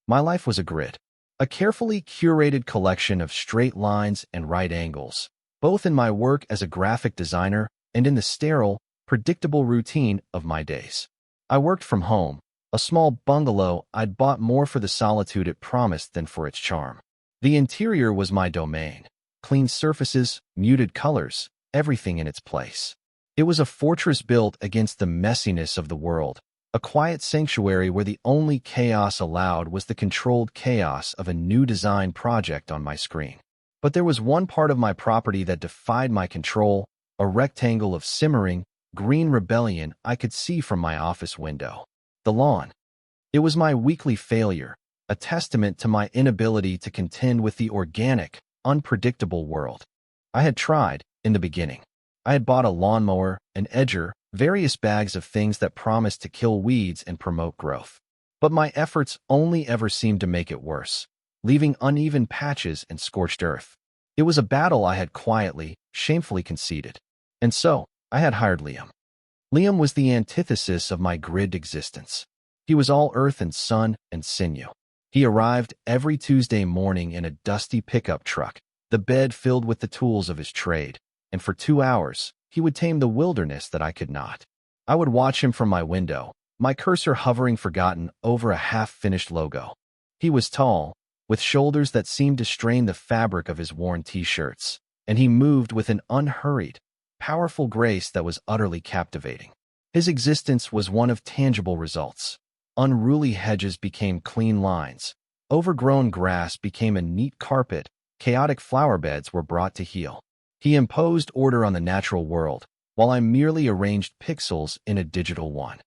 My life was a grid, a carefully curated collection of straight lines and right angles, both in my work as a graphic designer and in the sterile, predictable routine of my days. I worked from home, a small bungalow I'd bought more for the solitude it promised than for its charm. The interior was my domain. Clean surfaces, muted colors, everything in its place. It was a fortress built against the messiness of the world, a quiet sanctuary where the only chaos allowed was the controlled chaos of a new design project on my screen. But there was one part of my property that defied my control, a rectangle of simmering, green rebellion I could see from my office window. The lawn. It was my weekly failure, a testament to my inability to contend with the organic, unpredictable world. I had tried, in the beginning. I had bought a lawnmower, an edger, various bags of things that promised to kill weeds and promote growth. But my efforts only ever seemed to make it worse, leaving uneven patches and scorched earth. It was a battle I had quietly, shamefully conceded. And so, I had hired Liam. Liam was the antithesis of my grid existence. He was all earth and sun and sinew. He arrived every Tuesday morning in a dusty pickup truck, the bed filled with the tools of his trade, and for 2 hours, he would tame the wilderness that I could not. I would watch him from my window, my cursor hovering forgotten over a half-finished logo. He was tall, with shoulders that seemed to strain the fabric of his worn t-shirts, and he moved with an unhurried, powerful grace that was utterly captivating. His existence was one of tangible results. Unruly hedges became clean lines. Overgrown grass became a neat carpet. Chaotic flower beds were brought to heel. He imposed order on the natural world, while I merely arranged pixels in a digital one.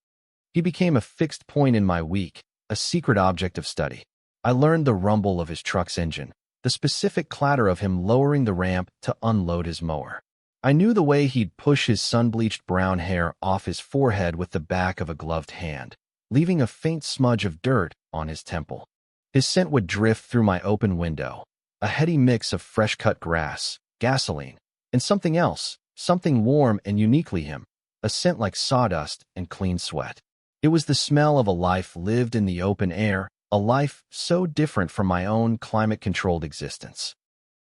He became a fixed point in my week, a secret object of study. I learned the rumble of his truck's engine, the specific clatter of him lowering the ramp to unload his mower. I knew the way he'd push his sun-bleached brown hair off his forehead with the back of a gloved hand, leaving a faint smudge of dirt on his temple. His scent would drift through my open window, a heady mix of fresh-cut grass, gasoline, and something else, something warm and uniquely him, a scent like sawdust and clean sweat. It was the smell of a life lived in the open air, a life so different from my own climate-controlled existence.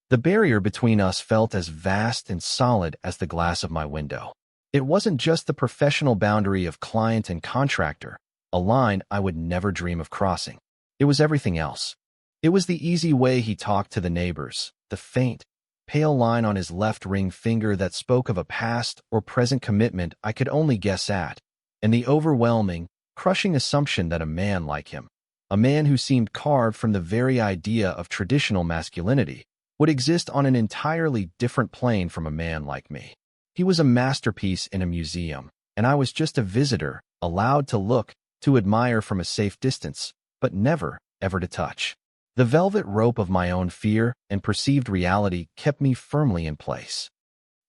The barrier between us felt as vast and solid as the glass of my window. It wasn't just the professional boundary of client and contractor, a line I would never dream of crossing. It was everything else. It was the easy way he talked to the neighbors, the faint, pale line on his left ring finger that spoke of a past or present commitment I could only guess at, and the overwhelming, crushing assumption that a man like him, a man who seemed carved from the very idea of traditional masculinity, would exist on an entirely different plane from a man like me. He was a masterpiece in a museum, and I was just a visitor, allowed to look, to admire from a safe distance, but never, ever to touch. The velvet rope of my own fear and perceived reality kept me firmly in place.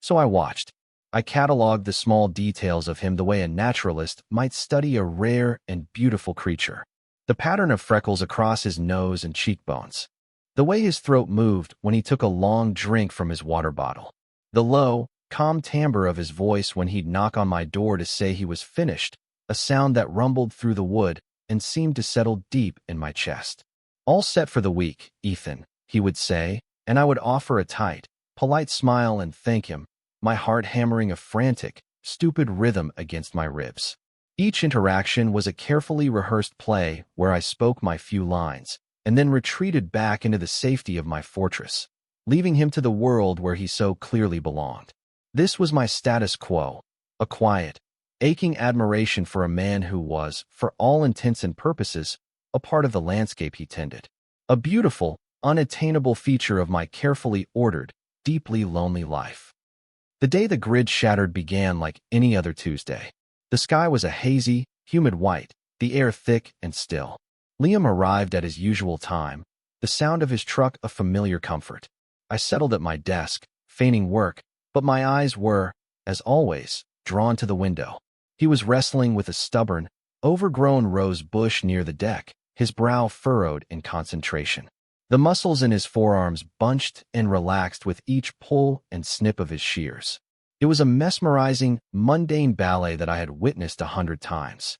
So I watched. I cataloged the small details of him the way a naturalist might study a rare and beautiful creature. The pattern of freckles across his nose and cheekbones. The way his throat moved when he took a long drink from his water bottle. The low, calm timbre of his voice when he'd knock on my door to say he was finished, a sound that rumbled through the wood and seemed to settle deep in my chest. "All set for the week, Ethan," he would say, and I would offer a tight, polite smile and thank him, my heart hammering a frantic, stupid rhythm against my ribs. Each interaction was a carefully rehearsed play where I spoke my few lines, and then retreated back into the safety of my fortress, leaving him to the world where he so clearly belonged. This was my status quo, a quiet, aching admiration for a man who was, for all intents and purposes, a part of the landscape he tended. A beautiful, unattainable feature of my carefully ordered, deeply lonely life. The day the grid shattered began like any other Tuesday. The sky was a hazy, humid white, the air thick and still. Liam arrived at his usual time, the sound of his truck a familiar comfort. I settled at my desk, feigning work, but my eyes were, as always, drawn to the window. He was wrestling with a stubborn, overgrown rose bush near the deck, his brow furrowed in concentration. The muscles in his forearms bunched and relaxed with each pull and snip of his shears. It was a mesmerizing, mundane ballet that I had witnessed 100 times.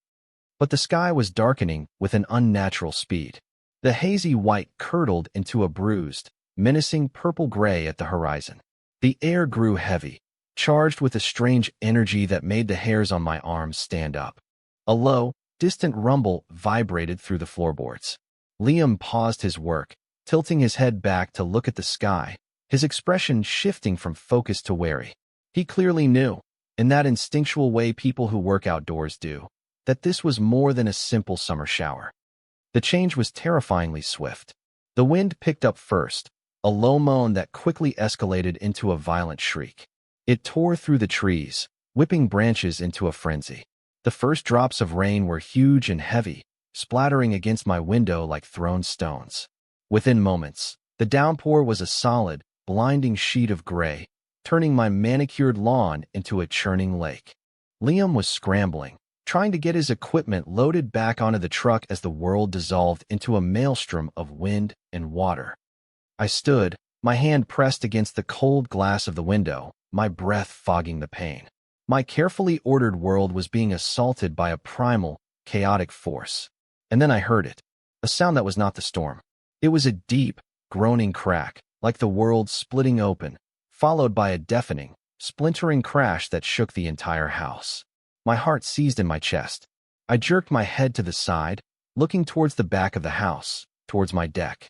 But the sky was darkening with an unnatural speed. The hazy white curdled into a bruised, menacing purple-gray at the horizon. The air grew heavy, charged with a strange energy that made the hairs on my arms stand up. A low, distant rumble vibrated through the floorboards. Liam paused his work, tilting his head back to look at the sky, his expression shifting from focused to wary. He clearly knew, in that instinctual way people who work outdoors do, that this was more than a simple summer shower. The change was terrifyingly swift. The wind picked up first, a low moan that quickly escalated into a violent shriek. It tore through the trees, whipping branches into a frenzy. The first drops of rain were huge and heavy, splattering against my window like thrown stones. Within moments, the downpour was a solid, blinding sheet of gray, turning my manicured lawn into a churning lake. Liam was scrambling, trying to get his equipment loaded back onto the truck as the world dissolved into a maelstrom of wind and water. I stood, my hand pressed against the cold glass of the window, my breath fogging the pain. My carefully ordered world was being assaulted by a primal, chaotic force. And then I heard it, a sound that was not the storm. It was a deep, groaning crack, like the world splitting open, followed by a deafening, splintering crash that shook the entire house. My heart seized in my chest. I jerked my head to the side, looking towards the back of the house, towards my deck.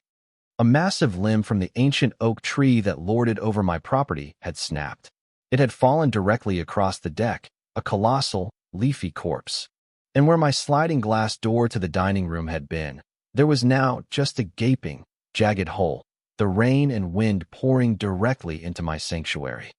A massive limb from the ancient oak tree that lorded over my property had snapped. It had fallen directly across the deck, a colossal, leafy corpse. And where my sliding glass door to the dining room had been, there was now just a gaping, jagged hole, the rain and wind pouring directly into my sanctuary.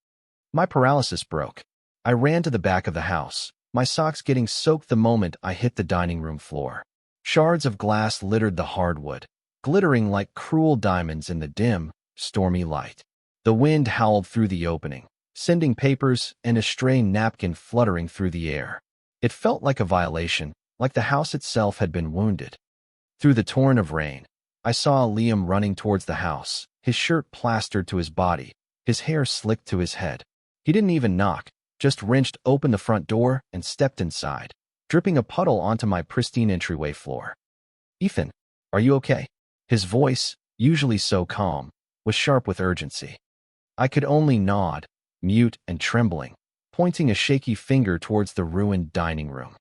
My paralysis broke. I ran to the back of the house, my socks getting soaked the moment I hit the dining room floor. Shards of glass littered the hardwood, glittering like cruel diamonds in the dim, stormy light. The wind howled through the opening, sending papers and a stray napkin fluttering through the air. It felt like a violation, like the house itself had been wounded. Through the torrent of rain, I saw Liam running towards the house, his shirt plastered to his body, his hair slicked to his head. He didn't even knock, just wrenched open the front door and stepped inside, dripping a puddle onto my pristine entryway floor. "Ethan, are you okay?" His voice, usually so calm, was sharp with urgency. I could only nod, mute and trembling, pointing a shaky finger towards the ruined dining room.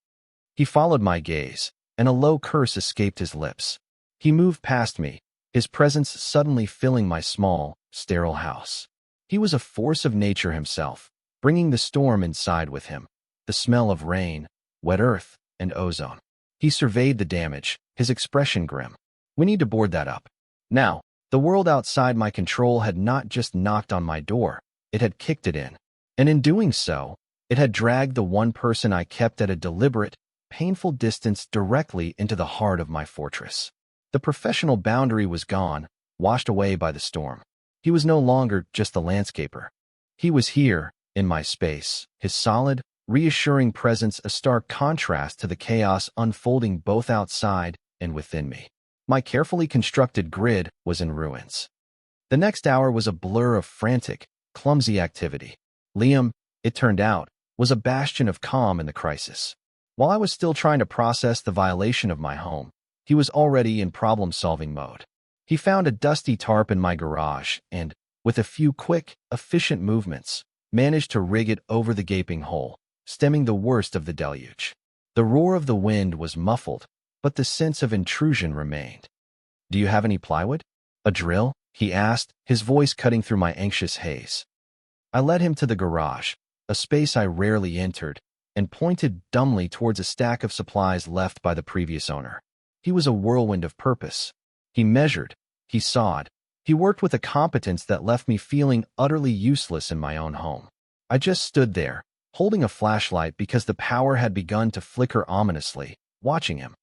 He followed my gaze, and a low curse escaped his lips. He moved past me, his presence suddenly filling my small, sterile house. He was a force of nature himself, bringing the storm inside with him, the smell of rain, wet earth, and ozone. He surveyed the damage, his expression grim. "We need to board that up." Now, the world outside my control had not just knocked on my door, it had kicked it in. And in doing so, it had dragged the one person I kept at a deliberate, painful distance directly into the heart of my fortress. The professional boundary was gone, washed away by the storm. He was no longer just the landscaper. He was here, in my space, his solid, reassuring presence a stark contrast to the chaos unfolding both outside and within me. My carefully constructed grid was in ruins. The next hour was a blur of frantic, clumsy activity. Liam, it turned out, was a bastion of calm in the crisis. While I was still trying to process the violation of my home, he was already in problem-solving mode. He found a dusty tarp in my garage and, with a few quick, efficient movements, managed to rig it over the gaping hole, stemming the worst of the deluge. The roar of the wind was muffled, but the sense of intrusion remained. "Do you have any plywood? A drill?" he asked, his voice cutting through my anxious haze. I led him to the garage, a space I rarely entered, and pointed dumbly towards a stack of supplies left by the previous owner. He was a whirlwind of purpose. He measured, he sawed, he worked with a competence that left me feeling utterly useless in my own home. I just stood there, holding a flashlight because the power had begun to flicker ominously, watching him.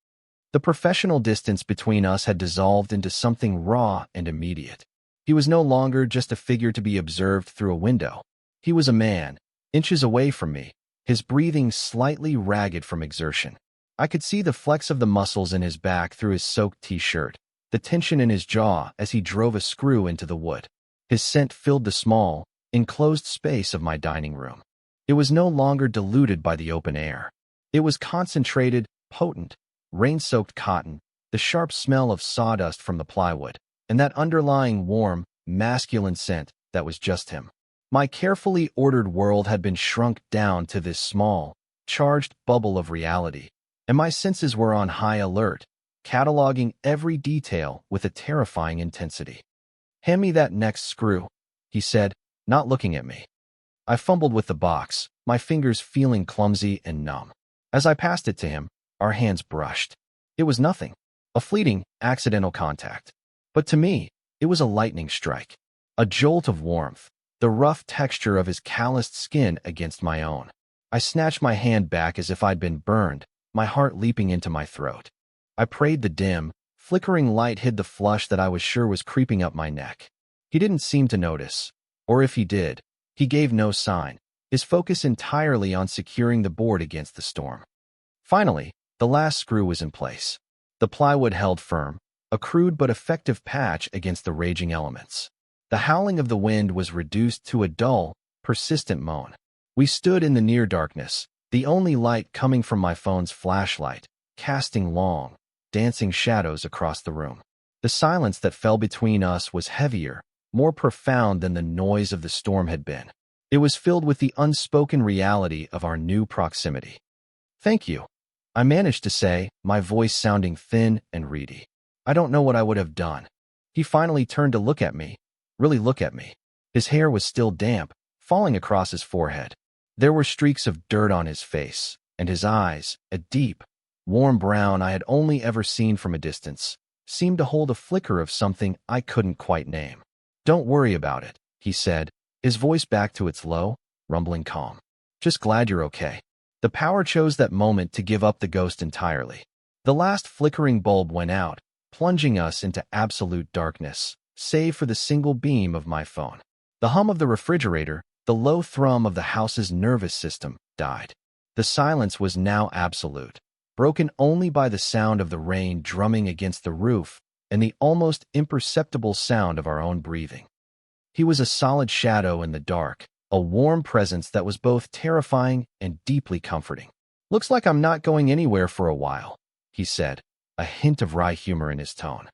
The professional distance between us had dissolved into something raw and immediate. He was no longer just a figure to be observed through a window. He was a man, inches away from me, his breathing slightly ragged from exertion. I could see the flex of the muscles in his back through his soaked t-shirt, the tension in his jaw as he drove a screw into the wood. His scent filled the small, enclosed space of my dining room. It was no longer diluted by the open air. It was concentrated, potent, rain-soaked cotton, the sharp smell of sawdust from the plywood, and that underlying warm, masculine scent that was just him. My carefully ordered world had been shrunk down to this small, charged bubble of reality, and my senses were on high alert, cataloging every detail with a terrifying intensity. "Hand me that next screw," he said, not looking at me. I fumbled with the box, my fingers feeling clumsy and numb. As I passed it to him, our hands brushed. It was nothing, a fleeting, accidental contact. But to me, it was a lightning strike, a jolt of warmth, the rough texture of his calloused skin against my own. I snatched my hand back as if I'd been burned, my heart leaping into my throat. I prayed the dim, flickering light hid the flush that I was sure was creeping up my neck. He didn't seem to notice, or if he did, he gave no sign, his focus entirely on securing the board against the storm. Finally, the last screw was in place. The plywood held firm, a crude but effective patch against the raging elements. The howling of the wind was reduced to a dull, persistent moan. We stood in the near darkness, the only light coming from my phone's flashlight, casting long, dancing shadows across the room. The silence that fell between us was heavier, more profound than the noise of the storm had been. It was filled with the unspoken reality of our new proximity. "Thank you," I managed to say, my voice sounding thin and reedy. "I don't know what I would have done." He finally turned to look at me, really look at me. His hair was still damp, falling across his forehead. There were streaks of dirt on his face, and his eyes, a deep, warm brown I had only ever seen from a distance, seemed to hold a flicker of something I couldn't quite name. "Don't worry about it," he said, his voice back to its low, rumbling calm. "Just glad you're okay." The power chose that moment to give up the ghost entirely. The last flickering bulb went out, plunging us into absolute darkness, save for the single beam of my phone. The hum of the refrigerator, the low thrum of the house's nervous system, died. The silence was now absolute, broken only by the sound of the rain drumming against the roof and the almost imperceptible sound of our own breathing. He was a solid shadow in the dark, a warm presence that was both terrifying and deeply comforting. "Looks like I'm not going anywhere for a while," he said, a hint of wry humor in his tone.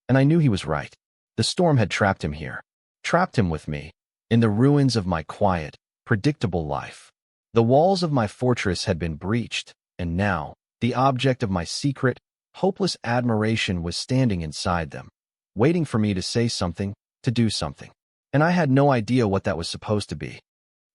And I knew he was right. The storm had trapped him here, trapped him with me, in the ruins of my quiet, predictable life. The walls of my fortress had been breached, and now, the object of my secret, hopeless admiration was standing inside them, waiting for me to say something, to do something. And I had no idea what that was supposed to be.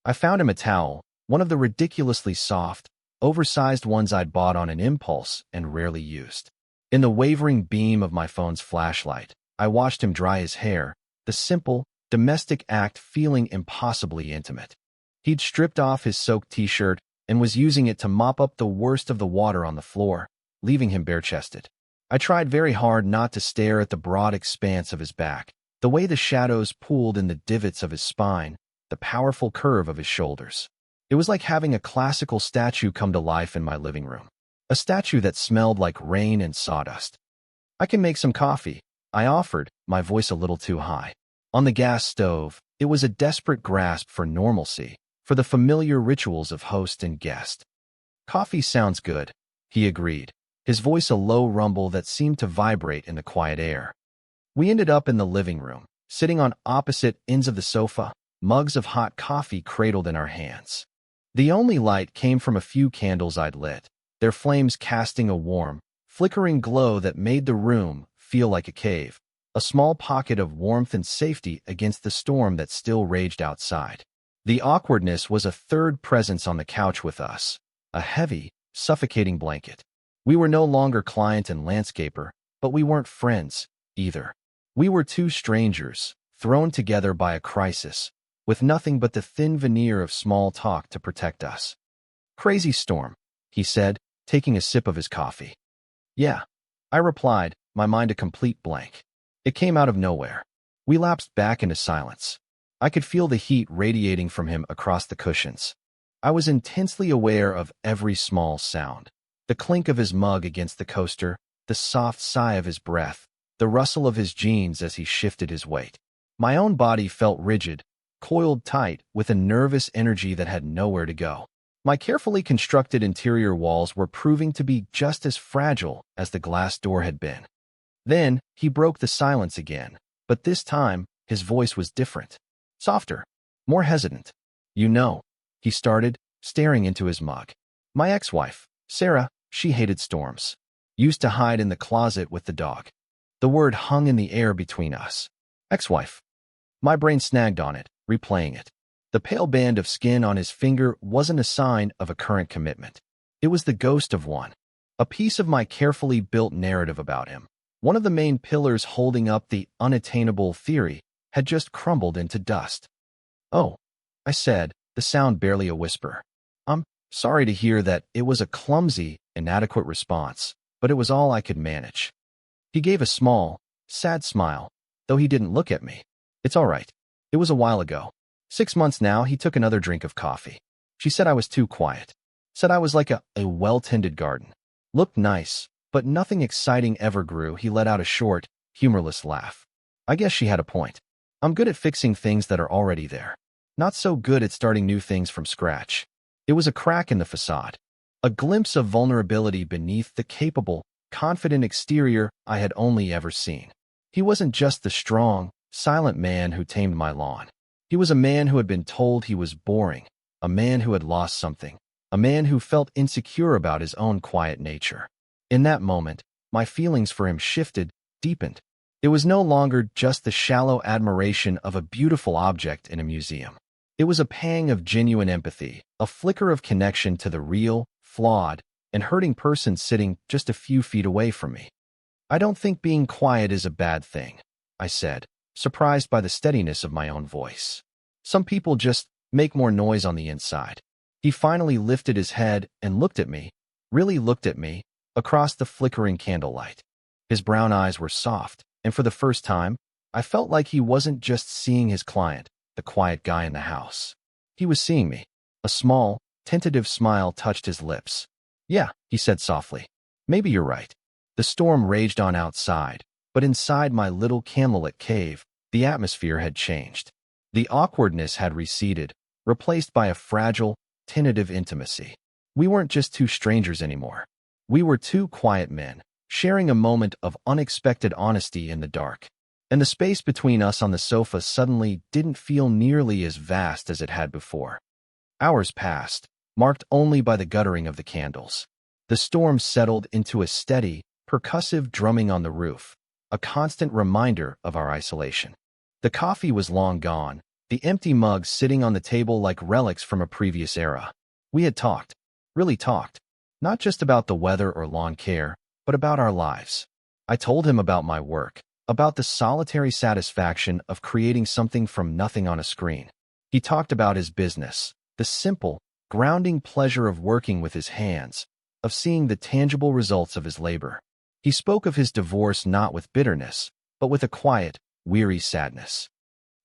I found him a towel, one of the ridiculously soft, oversized ones I'd bought on an impulse and rarely used. In the wavering beam of my phone's flashlight, I watched him dry his hair, the simple, domestic act feeling impossibly intimate. He'd stripped off his soaked t-shirt and was using it to mop up the worst of the water on the floor, leaving him bare-chested. I tried very hard not to stare at the broad expanse of his back, the way the shadows pooled in the divots of his spine, the powerful curve of his shoulders. It was like having a classical statue come to life in my living room, a statue that smelled like rain and sawdust. "I can make some coffee," I offered, my voice a little too high. On the gas stove, it was a desperate grasp for normalcy, for the familiar rituals of host and guest. "Coffee sounds good," he agreed, his voice a low rumble that seemed to vibrate in the quiet air. We ended up in the living room, sitting on opposite ends of the sofa, mugs of hot coffee cradled in our hands. The only light came from a few candles I'd lit, their flames casting a warm, flickering glow that made the room feel like a cave, a small pocket of warmth and safety against the storm that still raged outside. The awkwardness was a third presence on the couch with us, a heavy, suffocating blanket. We were no longer client and landscaper, but we weren't friends, either. We were two strangers, thrown together by a crisis, with nothing but the thin veneer of small talk to protect us. "Crazy storm," he said, taking a sip of his coffee. "Yeah," I replied, my mind a complete blank. It came out of nowhere. We lapsed back into silence. I could feel the heat radiating from him across the cushions. I was intensely aware of every small sound. The clink of his mug against the coaster, the soft sigh of his breath, the rustle of his jeans as he shifted his weight. My own body felt rigid, coiled tight with a nervous energy that had nowhere to go. My carefully constructed interior walls were proving to be just as fragile as the glass door had been. Then he broke the silence again, but this time his voice was different, softer, more hesitant. You know, he started, staring into his mug. My ex-wife, Sarah, she hated storms. Used to hide in the closet with the dog. The word hung in the air between us. Ex-wife. My brain snagged on it, replaying it. The pale band of skin on his finger wasn't a sign of a current commitment. It was the ghost of one. A piece of my carefully built narrative about him. One of the main pillars holding up the unattainable theory had just crumbled into dust. Oh, I said, the sound barely a whisper. I'm sorry to hear that. It was a clumsy, inadequate response, but it was all I could manage. He gave a small, sad smile, though he didn't look at me. It's all right. It was a while ago. 6 months now. He took another drink of coffee. She said I was too quiet. Said I was like a well-tended garden. Looked nice, but nothing exciting ever grew. He let out a short, humorless laugh. I guess she had a point. I'm good at fixing things that are already there. Not so good at starting new things from scratch. It was a crack in the facade. A glimpse of vulnerability beneath the capable, confident exterior I had only ever seen. He wasn't just the strong, silent man who tamed my lawn. He was a man who had been told he was boring, a man who had lost something, a man who felt insecure about his own quiet nature. In that moment, my feelings for him shifted, deepened. It was no longer just the shallow admiration of a beautiful object in a museum. It was a pang of genuine empathy, a flicker of connection to the real, flawed, and hurting person sitting just a few feet away from me. I don't think being quiet is a bad thing, I said, surprised by the steadiness of my own voice. Some people just make more noise on the inside. He finally lifted his head and looked at me, really looked at me, across the flickering candlelight. His brown eyes were soft, and for the first time, I felt like he wasn't just seeing his client, the quiet guy in the house. He was seeing me. A small, tentative smile touched his lips. Yeah, he said softly. Maybe you're right. The storm raged on outside, but inside my little candlelit cave, the atmosphere had changed. The awkwardness had receded, replaced by a fragile, tentative intimacy. We weren't just two strangers anymore. We were two quiet men, sharing a moment of unexpected honesty in the dark. And the space between us on the sofa suddenly didn't feel nearly as vast as it had before. Hours passed, marked only by the guttering of the candles. The storm settled into a steady, percussive drumming on the roof, a constant reminder of our isolation. The coffee was long gone, the empty mugs sitting on the table like relics from a previous era. We had talked, really talked, not just about the weather or lawn care, but about our lives. I told him about my work, about the solitary satisfaction of creating something from nothing on a screen. He talked about his business, the simple, grounding pleasure of working with his hands, of seeing the tangible results of his labor. He spoke of his divorce not with bitterness, but with a quiet, weary sadness.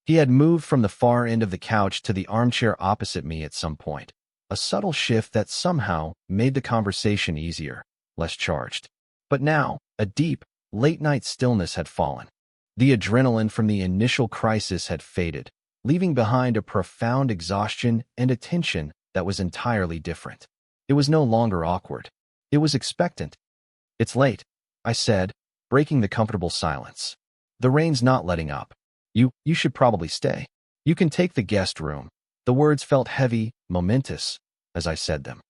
He had moved from the far end of the couch to the armchair opposite me at some point, a subtle shift that somehow made the conversation easier, less charged. But now, a deep, late-night stillness had fallen. The adrenaline from the initial crisis had faded, leaving behind a profound exhaustion and a tension that was entirely different. It was no longer awkward. It was expectant. It's late, I said, breaking the comfortable silence. The rain's not letting up. You should probably stay. You can take the guest room. The words felt heavy, momentous, as I said them.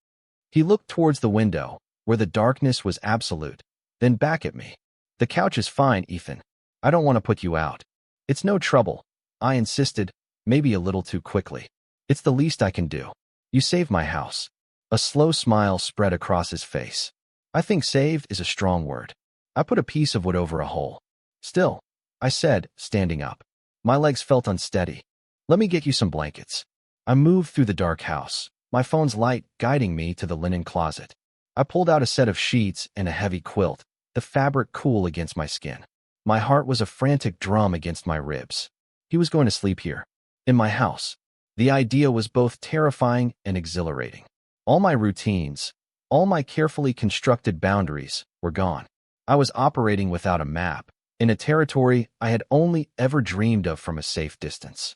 He looked towards the window, where the darkness was absolute, then back at me. The couch is fine, Ethan. I don't want to put you out. It's no trouble, I insisted, maybe a little too quickly. It's the least I can do. You saved my house. A slow smile spread across his face. I think saved is a strong word. I put a piece of wood over a hole. Still, I said, standing up. My legs felt unsteady. Let me get you some blankets. I moved through the dark house, my phone's light guiding me to the linen closet. I pulled out a set of sheets and a heavy quilt, the fabric cool against my skin. My heart was a frantic drum against my ribs. He was going to sleep here, in my house. The idea was both terrifying and exhilarating. All my routines, all my carefully constructed boundaries were gone. I was operating without a map, in a territory I had only ever dreamed of from a safe distance.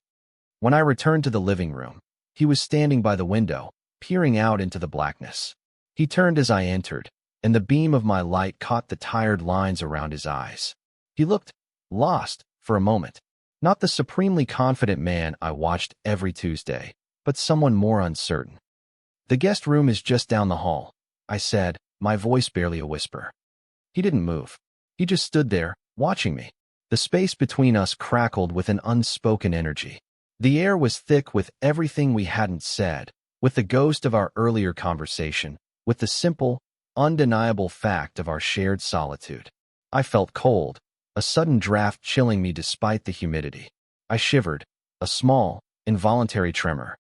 When I returned to the living room, he was standing by the window, peering out into the blackness. He turned as I entered, and the beam of my light caught the tired lines around his eyes. He looked lost for a moment. Not the supremely confident man I watched every Tuesday, but someone more uncertain. "The guest room is just down the hall," I said, my voice barely a whisper. He didn't move. He just stood there, watching me. The space between us crackled with an unspoken energy. The air was thick with everything we hadn't said, with the ghost of our earlier conversation, with the simple, undeniable fact of our shared solitude. I felt cold, a sudden draft chilling me despite the humidity. I shivered, a small, involuntary tremor.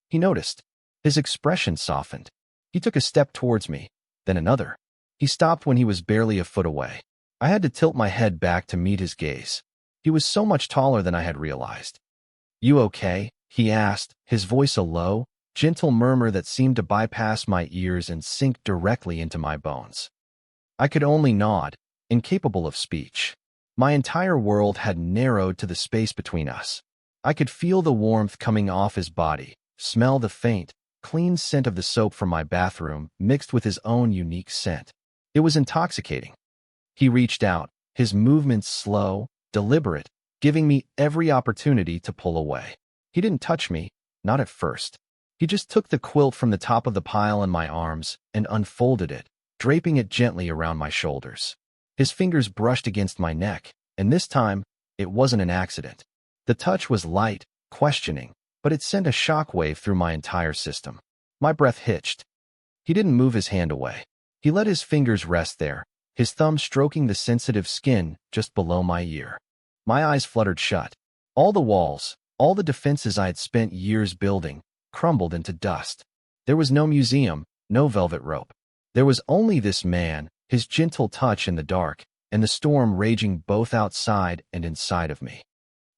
He noticed. His expression softened. He took a step towards me, then another. He stopped when he was barely a foot away. I had to tilt my head back to meet his gaze. He was so much taller than I had realized. "You okay?" he asked, his voice a low, gentle murmur that seemed to bypass my ears and sink directly into my bones. I could only nod, incapable of speech. My entire world had narrowed to the space between us. I could feel the warmth coming off his body, smell the faint, clean scent of the soap from my bathroom mixed with his own unique scent. It was intoxicating. He reached out, his movements slow, deliberate, giving me every opportunity to pull away. He didn't touch me, not at first. He just took the quilt from the top of the pile in my arms and unfolded it, draping it gently around my shoulders. His fingers brushed against my neck, and this time, it wasn't an accident. The touch was light, questioning, but it sent a shockwave through my entire system. My breath hitched. He didn't move his hand away. He let his fingers rest there, his thumb stroking the sensitive skin just below my ear. My eyes fluttered shut. All the walls, all the defenses I had spent years building, crumbled into dust. There was no museum, no velvet rope. There was only this man, his gentle touch in the dark, and the storm raging both outside and inside of me.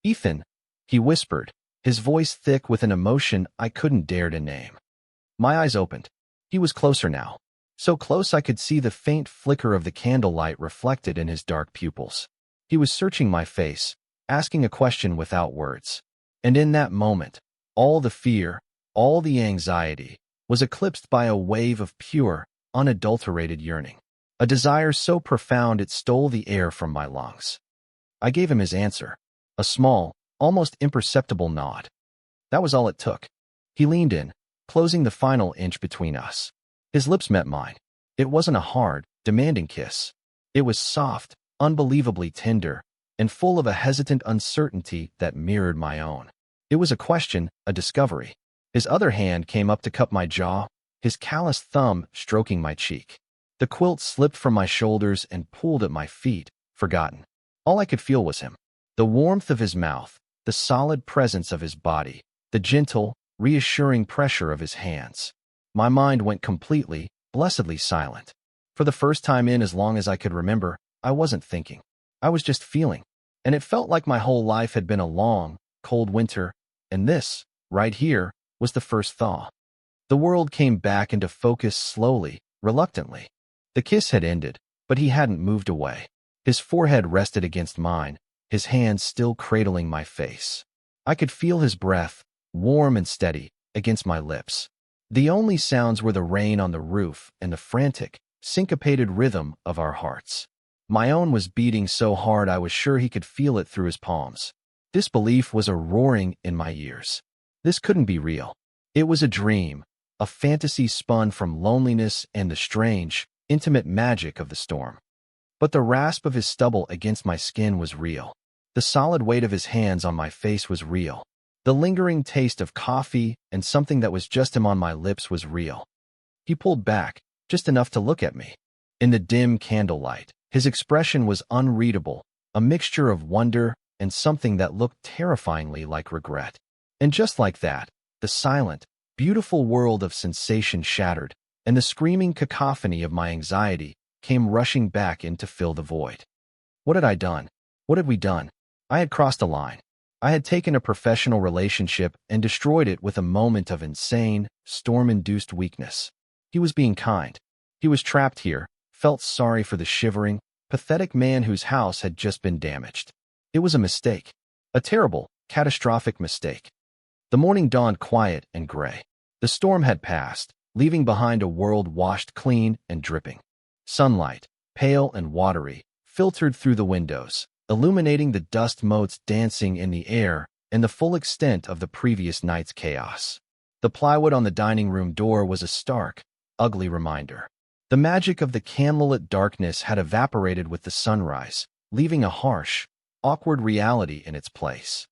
"Ethan," he whispered, his voice thick with an emotion I couldn't dare to name. My eyes opened. He was closer now. So close I could see the faint flicker of the candlelight reflected in his dark pupils. He was searching my face, asking a question without words. And in that moment, all the fear, all the anxiety, was eclipsed by a wave of pure, unadulterated yearning. A desire so profound it stole the air from my lungs. I gave him his answer, a small, almost imperceptible nod. That was all it took. He leaned in, closing the final inch between us. His lips met mine. It wasn't a hard, demanding kiss. It was soft, unbelievably tender, and full of a hesitant uncertainty that mirrored my own. It was a question, a discovery. His other hand came up to cup my jaw, his calloused thumb stroking my cheek. The quilt slipped from my shoulders and pulled at my feet, forgotten. All I could feel was him. The warmth of his mouth, the solid presence of his body, the gentle, reassuring pressure of his hands. My mind went completely, blessedly silent. For the first time in as long as I could remember, I wasn't thinking. I was just feeling. And it felt like my whole life had been a long, cold winter, and this, right here, was the first thaw. The world came back into focus slowly, reluctantly. The kiss had ended, but he hadn't moved away. His forehead rested against mine, his hands still cradling my face. I could feel his breath, warm and steady, against my lips. The only sounds were the rain on the roof and the frantic, syncopated rhythm of our hearts. My own was beating so hard I was sure he could feel it through his palms. Disbelief was a roaring in my ears. This couldn't be real. It was a dream, a fantasy spun from loneliness and the strange, intimate magic of the storm. But the rasp of his stubble against my skin was real. The solid weight of his hands on my face was real. The lingering taste of coffee and something that was just him on my lips was real. He pulled back, just enough to look at me. In the dim candlelight, his expression was unreadable, a mixture of wonder and something that looked terrifyingly like regret. And just like that, the silent, beautiful world of sensation shattered, and the screaming cacophony of my anxiety came rushing back in to fill the void. What had I done? What had we done? I had crossed a line. I had taken a professional relationship and destroyed it with a moment of insane, storm-induced weakness. He was being kind. He was trapped here, felt sorry for the shivering, pathetic man whose house had just been damaged. It was a mistake. A terrible, catastrophic mistake. The morning dawned quiet and gray. The The storm had passed, leaving behind a world washed clean and dripping. Sunlight, pale and watery, filtered through the windows, illuminating the dust motes dancing in the air and the full extent of the previous night's chaos. The plywood on the dining room door was a stark, ugly reminder. The magic of the candlelit darkness had evaporated with the sunrise, leaving a harsh, awkward reality in its place.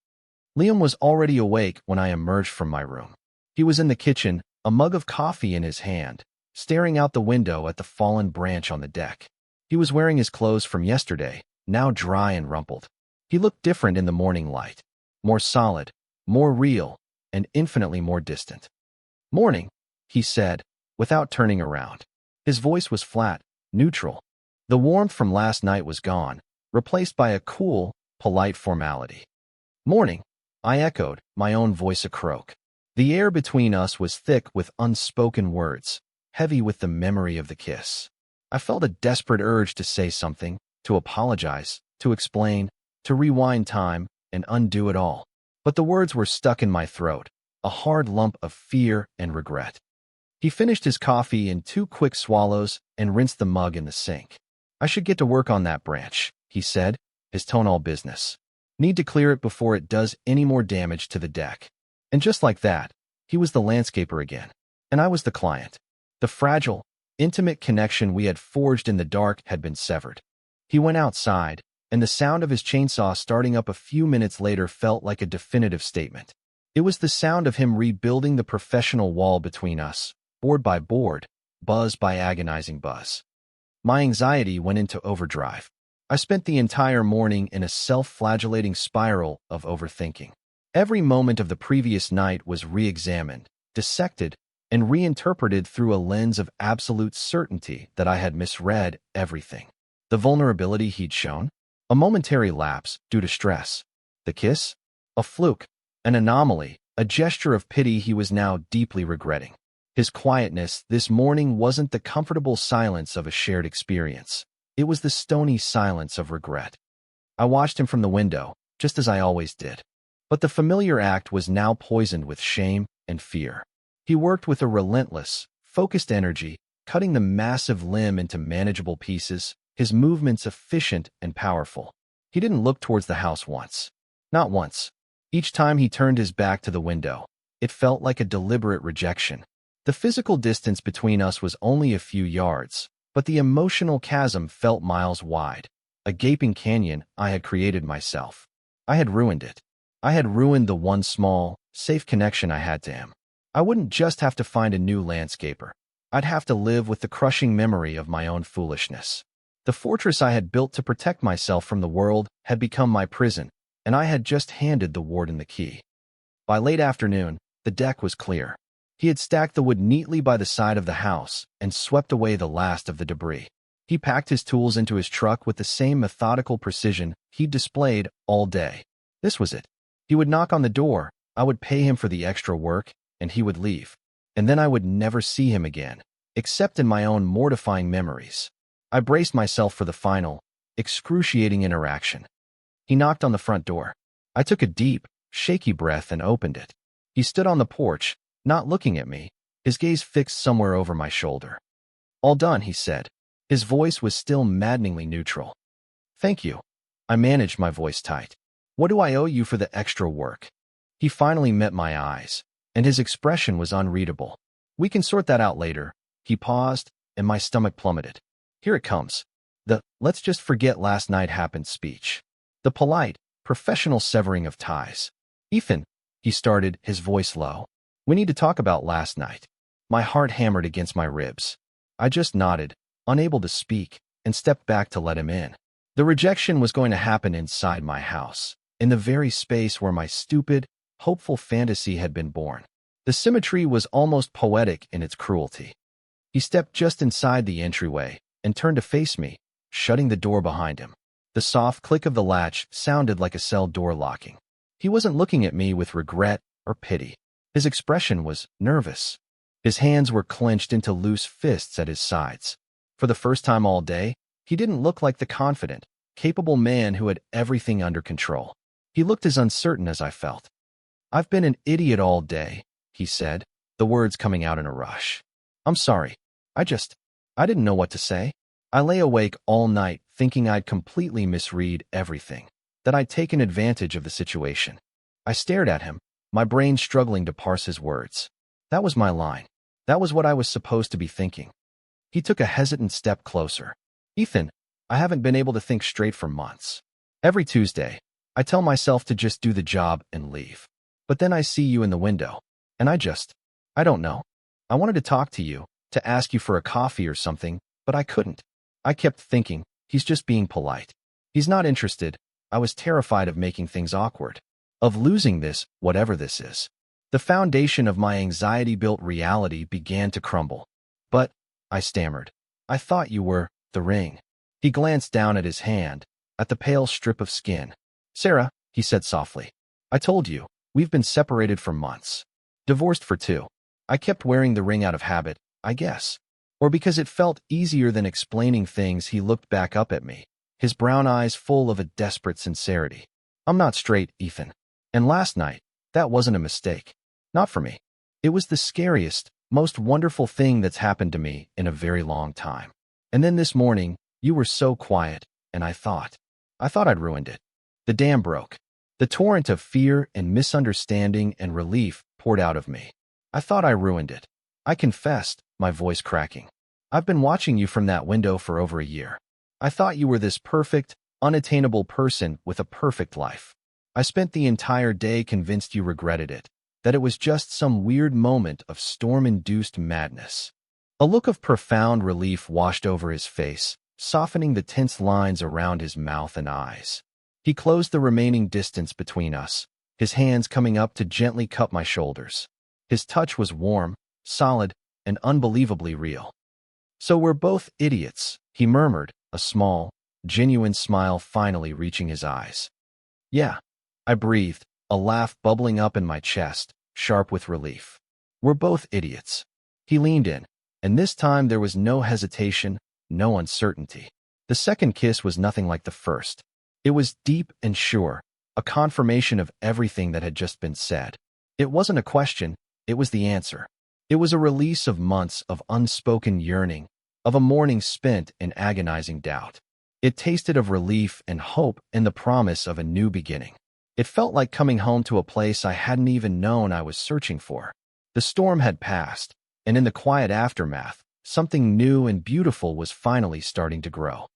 Liam was already awake when I emerged from my room. He was in the kitchen, a mug of coffee in his hand, staring out the window at the fallen branch on the deck. He was wearing his clothes from yesterday, now dry and rumpled. He looked different in the morning light, more solid, more real, and infinitely more distant. "Morning," he said, without turning around. His voice was flat, neutral. The warmth from last night was gone, replaced by a cool, polite formality. "Morning," I echoed, my own voice a croak. The air between us was thick with unspoken words, heavy with the memory of the kiss. I felt a desperate urge to say something, to apologize, to explain, to rewind time, and undo it all. But the words were stuck in my throat, a hard lump of fear and regret. He finished his coffee in 2 quick swallows and rinsed the mug in the sink. "I should get to work on that branch," he said, his tone all business. "Need to clear it before it does any more damage to the deck." And just like that, he was the landscaper again, and I was the client. The fragile, intimate connection we had forged in the dark had been severed. He went outside, and the sound of his chainsaw starting up a few minutes later felt like a definitive statement. It was the sound of him rebuilding the professional wall between us, board by board, buzz by agonizing buzz. My anxiety went into overdrive. I spent the entire morning in a self-flagellating spiral of overthinking. Every moment of the previous night was re-examined, dissected, and reinterpreted through a lens of absolute certainty that I had misread everything. The vulnerability he'd shown? A momentary lapse due to stress. The kiss? A fluke, an anomaly, a gesture of pity he was now deeply regretting. His quietness this morning wasn't the comfortable silence of a shared experience. It was the stony silence of regret. I watched him from the window, just as I always did. But the familiar act was now poisoned with shame and fear. He worked with a relentless, focused energy, cutting the massive limb into manageable pieces, his movements efficient and powerful. He didn't look towards the house once. Not once. Each time he turned his back to the window, it felt like a deliberate rejection. The physical distance between us was only a few yards, but the emotional chasm felt miles wide. A gaping canyon I had created myself. I had ruined it. I had ruined the one small, safe connection I had to him. I wouldn't just have to find a new landscaper. I'd have to live with the crushing memory of my own foolishness. The fortress I had built to protect myself from the world had become my prison, and I had just handed the warden the key. By late afternoon, the deck was clear. He had stacked the wood neatly by the side of the house and swept away the last of the debris. He packed his tools into his truck with the same methodical precision he'd displayed all day. This was it. He would knock on the door, I would pay him for the extra work, and he would leave. And then I would never see him again, except in my own mortifying memories. I braced myself for the final, excruciating interaction. He knocked on the front door. I took a deep, shaky breath and opened it. He stood on the porch, not looking at me, his gaze fixed somewhere over my shoulder. "All done," he said. His voice was still maddeningly neutral. "Thank you." I managed my voice tight. "What do I owe you for the extra work?" He finally met my eyes, and his expression was unreadable. "We can sort that out later." He paused, and my stomach plummeted. Here it comes. The "let's just forget last night happened" speech. The polite, professional severing of ties. "Ethan," he started, his voice low. "We need to talk about last night." My heart hammered against my ribs. I just nodded, unable to speak, and stepped back to let him in. The rejection was going to happen inside my house, in the very space where my stupid, hopeful fantasy had been born. The symmetry was almost poetic in its cruelty. He stepped just inside the entryway and turned to face me, shutting the door behind him. The soft click of the latch sounded like a cell door locking. He wasn't looking at me with regret or pity. His expression was nervous. His hands were clenched into loose fists at his sides. For the first time all day, he didn't look like the confident, capable man who had everything under control. He looked as uncertain as I felt. "I've been an idiot all day," he said, the words coming out in a rush. I'm sorry. I didn't know what to say. I lay awake all night thinking I'd completely misread everything, that I'd taken advantage of the situation. I stared at him, my brain struggling to parse his words. That was my line. That was what I was supposed to be thinking. He took a hesitant step closer. Ethan, I haven't been able to think straight for months. Every Tuesday, I tell myself to just do the job and leave. But then I see you in the window, and I don't know. I wanted to talk to you, to ask you for a coffee or something, but I couldn't. I kept thinking, he's just being polite. He's not interested. I was terrified of making things awkward, of losing this, whatever this is. The foundation of my anxiety-built reality began to crumble. But, I stammered, I thought you were the ring. He glanced down at his hand, at the pale strip of skin. Sarah, he said softly, I told you, we've been separated for months. Divorced for 2. I kept wearing the ring out of habit, I guess. Or because it felt easier than explaining things. He looked back up at me, his brown eyes full of a desperate sincerity. I'm not straight, Ethan. And last night, that wasn't a mistake. Not for me. It was the scariest, most wonderful thing that's happened to me in a very long time. And then this morning, you were so quiet, and I thought I'd ruined it. The dam broke. The torrent of fear and misunderstanding and relief poured out of me. I thought I ruined it. I confessed, my voice cracking. I've been watching you from that window for over a year. I thought you were this perfect, unattainable person with a perfect life. I spent the entire day convinced you regretted it, that it was just some weird moment of storm-induced madness. A look of profound relief washed over his face, softening the tense lines around his mouth and eyes. He closed the remaining distance between us, his hands coming up to gently cup my shoulders. His touch was warm, solid, and unbelievably real. So we're both idiots, he murmured, a small, genuine smile finally reaching his eyes. Yeah, I breathed, a laugh bubbling up in my chest, sharp with relief. We're both idiots. He leaned in, and this time there was no hesitation, no uncertainty. The second kiss was nothing like the first. It was deep and sure, a confirmation of everything that had just been said. It wasn't a question, it was the answer. It was a release of months of unspoken yearning, of a morning spent in agonizing doubt. It tasted of relief and hope and the promise of a new beginning. It felt like coming home to a place I hadn't even known I was searching for. The storm had passed, and in the quiet aftermath, something new and beautiful was finally starting to grow.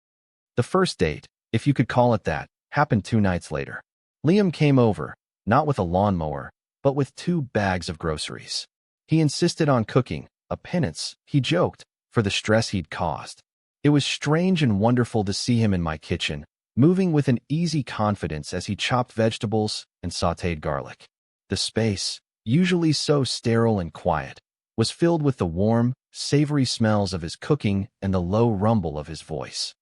The first date, if you could call it that, happened 2 nights later. Liam came over, not with a lawnmower, but with 2 bags of groceries. He insisted on cooking, a penance, he joked, for the stress he'd caused. It was strange and wonderful to see him in my kitchen, moving with an easy confidence as he chopped vegetables and sautéed garlic. The space, usually so sterile and quiet, was filled with the warm, savory smells of his cooking and the low rumble of his voice.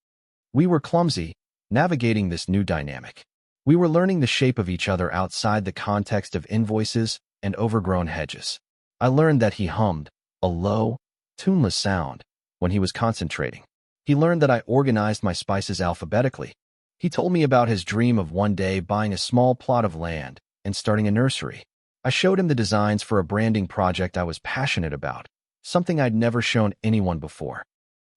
We were clumsy, navigating this new dynamic. We were learning the shape of each other outside the context of invoices and overgrown hedges. I learned that he hummed, a low, tuneless sound, when he was concentrating. He learned that I organized my spices alphabetically. He told me about his dream of one day buying a small plot of land and starting a nursery. I showed him the designs for a branding project I was passionate about, something I'd never shown anyone before.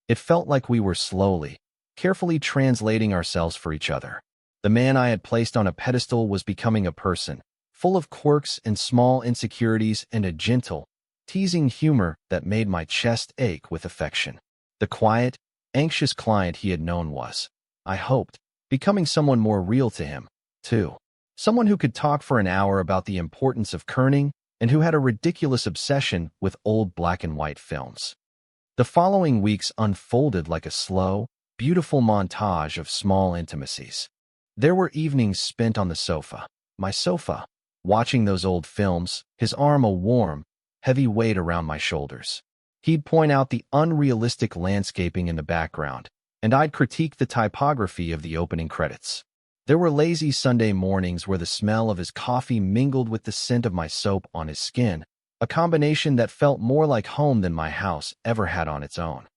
It felt like we were slowly, carefully translating ourselves for each other. The man I had placed on a pedestal was becoming a person, full of quirks and small insecurities and a gentle, teasing humor that made my chest ache with affection. The quiet, anxious client he had known was, I hoped, becoming someone more real to him, too. Someone who could talk for an hour about the importance of kerning and who had a ridiculous obsession with old black and white films. The following weeks unfolded like a slow, beautiful montage of small intimacies. There were evenings spent on the sofa, my sofa, watching those old films, his arm a warm, heavy weight around my shoulders. He'd point out the unrealistic landscaping in the background, and I'd critique the typography of the opening credits. There were lazy Sunday mornings where the smell of his coffee mingled with the scent of my soap on his skin, a combination that felt more like home than my house ever had on its own.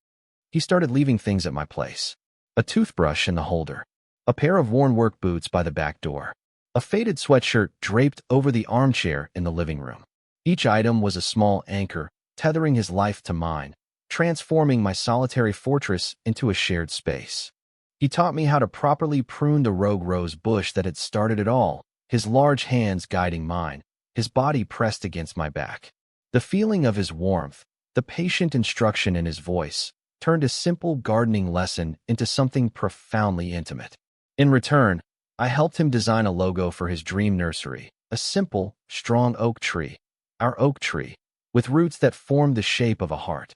He started leaving things at my place. A toothbrush in the holder, a pair of worn work boots by the back door, a faded sweatshirt draped over the armchair in the living room. Each item was a small anchor, tethering his life to mine, transforming my solitary fortress into a shared space. He taught me how to properly prune the rogue rose bush that had started it all, his large hands guiding mine, his body pressed against my back. The feeling of his warmth, the patient instruction in his voice, turned a simple gardening lesson into something profoundly intimate. In return, I helped him design a logo for his dream nursery, a simple, strong oak tree, our oak tree, with roots that formed the shape of a heart.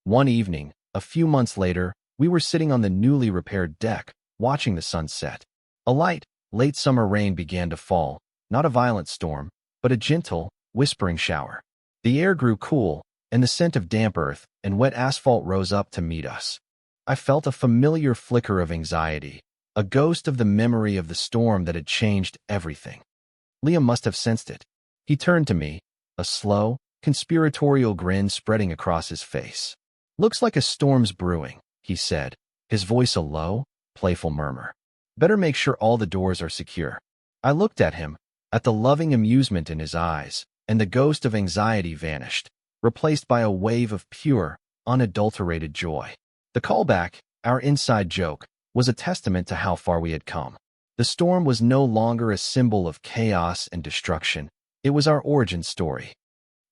One evening, a few months later, we were sitting on the newly repaired deck, watching the sun set. A light, late summer rain began to fall, not a violent storm, but a gentle, whispering shower. The air grew cool, and the scent of damp earth and wet asphalt rose up to meet us. I felt a familiar flicker of anxiety, a ghost of the memory of the storm that had changed everything. Liam must have sensed it. He turned to me, a slow, conspiratorial grin spreading across his face. "Looks like a storm's brewing," he said, his voice a low, playful murmur. "Better make sure all the doors are secure." I looked at him, at the loving amusement in his eyes, and the ghost of anxiety vanished, replaced by a wave of pure, unadulterated joy. The callback, our inside joke, was a testament to how far we had come. The storm was no longer a symbol of chaos and destruction. It was our origin story.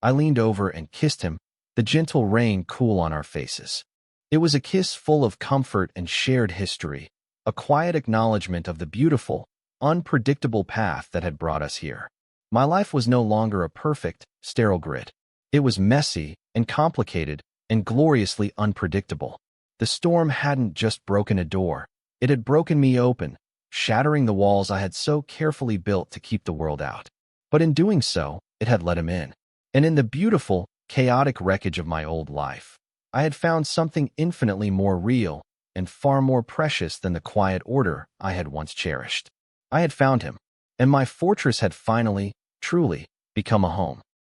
I leaned over and kissed him, the gentle rain cool on our faces. It was a kiss full of comfort and shared history, a quiet acknowledgement of the beautiful, unpredictable path that had brought us here. My life was no longer a perfect, sterile grid. It was messy and complicated and gloriously unpredictable. The storm hadn't just broken a door. It had broken me open, shattering the walls I had so carefully built to keep the world out. But in doing so, it had let him in. And in the beautiful, chaotic wreckage of my old life, I had found something infinitely more real and far more precious than the quiet order I had once cherished. I had found him, and my fortress had finally, truly, become a home.